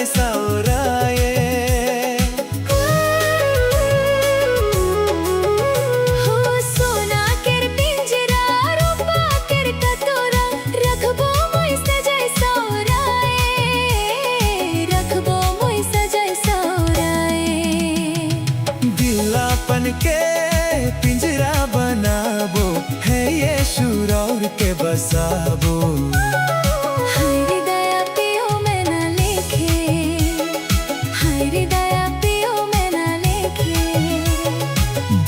जैसा उड़ाए। हो सोना केर पिंजरा रूपा केर कतोरा रखबो मोइसे जैसा उड़ाए, रखबो मोइसे जैसा उड़ाए। दिलापन के पिंजरा बनाबो है यीशु और के बसाबो। हृदय पियो में ना लिखे, हृदय पियो में ना लिखे।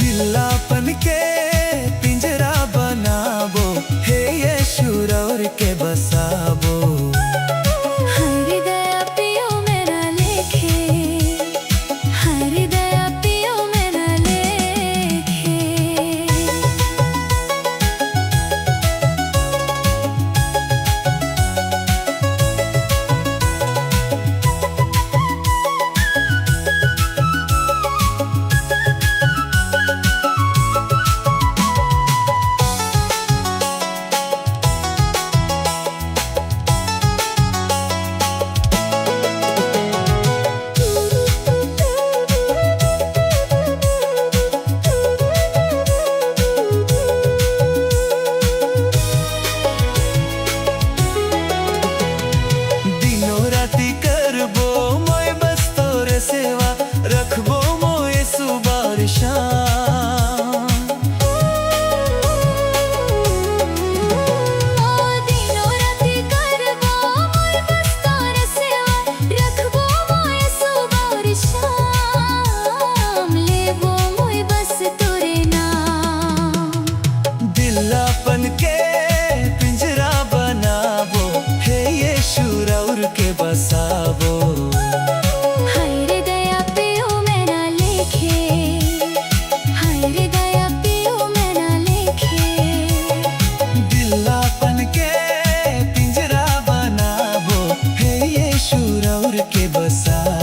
दिलापन के पिंजरा बनाबो है यीशु और के बसाबो। हृदय पियो में ना लिखे, हृदय पियो में ना लिखे। दिनों राती करबो मोय बस तोरे सेवा, रखबो मोय सुबार शाम। दिनों राती करबो मोय बस तोरे सेवा, रखबो मोय सुबार शाम। लेबो मोय बस तोरे नाम। दिलापन के पिंजरा बनाबो है यीशु और के बसाबो। हृदय पियो में ना लिखे, हृदय पियो में ना लिखे। दिलापन के पिंजरा बनाबो है यीशु और के बसाबो।